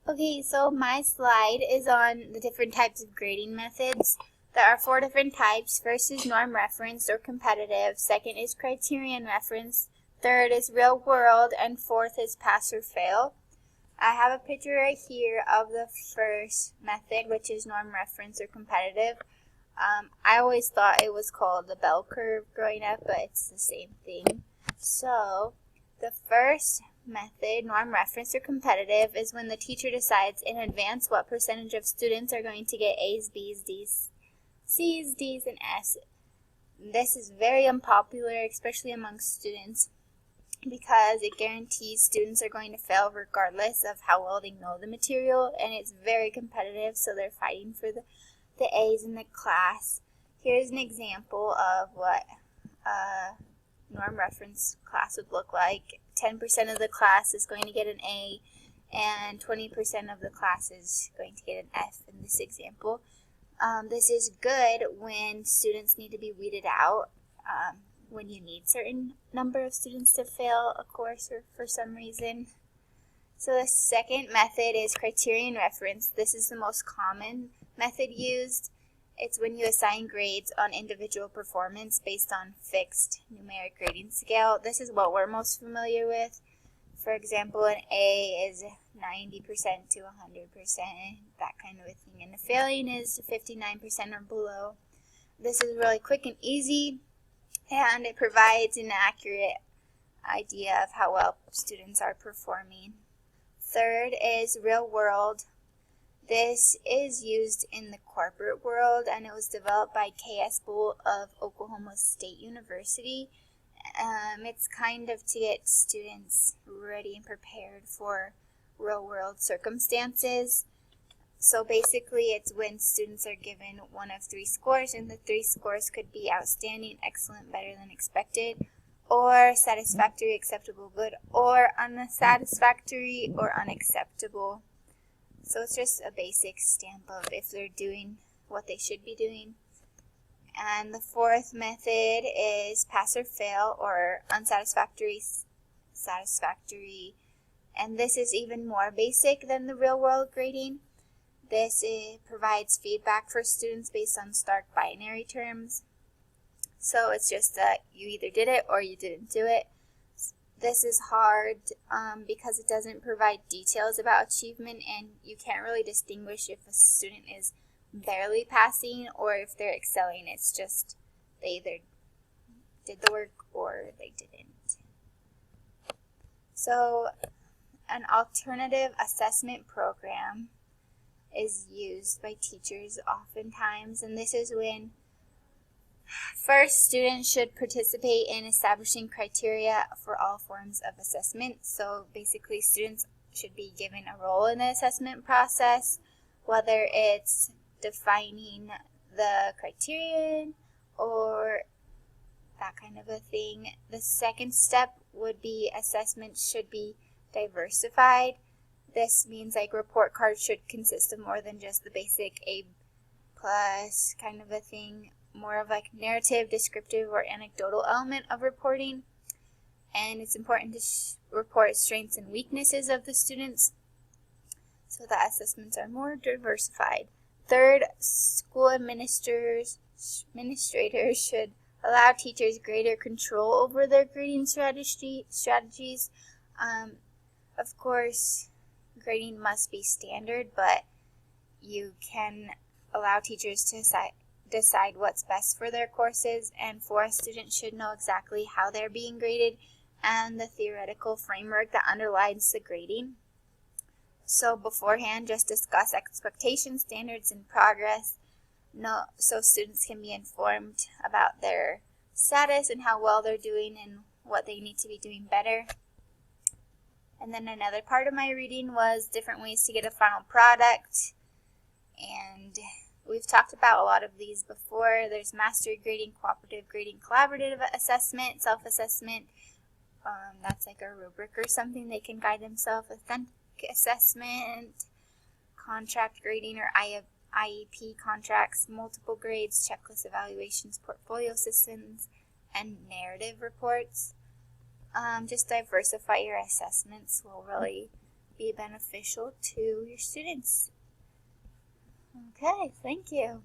Okay, so my slide is on the different types of grading methods. There are 4 different types. First is norm reference or competitive. Second is criterion reference. Third is real world. And fourth is pass or fail. I have a picture right here of the first method, which is norm reference or competitive. I always thought it was called the bell curve growing up, but it's the same thing. So the first method, norm reference or competitive, is when the teacher decides in advance what percentage of students are going to get A's, B's, D's, C's, D's, and S. This is very unpopular, especially among students, because it guarantees students are going to fail regardless of how well they know the material, and it's very competitive, so they're fighting for the A's in the class. Here's an example of what norm reference class would look like. 10% of the class is going to get an A, and 20% of the class is going to get an F in this example. This is good when students need to be weeded out, when you need certain number of students to fail a course or for some reason. So the second method is criterion reference. This is the most common method used. It's when you assign grades on individual performance based on fixed numeric grading scale. This is what we're most familiar with. For example, an A is 90% to 100%, that kind of a thing. And a failing is 59% or below. This is really quick and easy, and it provides an accurate idea of how well students are performing. Third is real world. This is used in the corporate world, and it was developed by K.S. Bull of Oklahoma State University. It's kind of to get students ready and prepared for real-world circumstances. So basically, it's when students are given one of 3 scores, and the 3 scores could be outstanding, excellent, better than expected, or satisfactory, acceptable, good, or unsatisfactory or unacceptable. So it's just a basic stamp of if they're doing what they should be doing. And the fourth method is pass or fail, or unsatisfactory, satisfactory. And this is even more basic than the real world grading. This provides feedback for students based on stark binary terms. So it's just that you either did it or you didn't do it. This is hard because it doesn't provide details about achievement, and you can't really distinguish if a student is barely passing or if they're excelling. It's just they either did the work or they didn't. So an alternative assessment program is used by teachers oftentimes, and this is when first, students should participate in establishing criteria for all forms of assessment. So basically, students should be given a role in the assessment process, whether it's defining the criterion or that kind of a thing. The second step would be assessment should be diversified. This means like report cards should consist of more than just the basic A+ kind of a thing. More of like narrative, descriptive, or anecdotal element of reporting. And it's important to report strengths and weaknesses of the students so that assessments are more diversified. Third, school administrators should allow teachers greater control over their grading strategies. Of course, grading must be standard, but you can allow teachers to decide what's best for their courses, and students should know exactly how they're being graded and the theoretical framework that underlies the grading. So beforehand, just discuss expectations, standards, and progress, so students can be informed about their status and how well they're doing and what they need to be doing better. And then another part of my reading was different ways to get a final product, and we've talked about a lot of these before. There's mastery grading, cooperative grading, collaborative assessment, self-assessment. That's like a rubric or something they can guide themselves. Authentic assessment, contract grading or IEP contracts, multiple grades, checklist evaluations, portfolio systems, and narrative reports. Just diversify your assessments will really be beneficial to your students. Okay, thank you.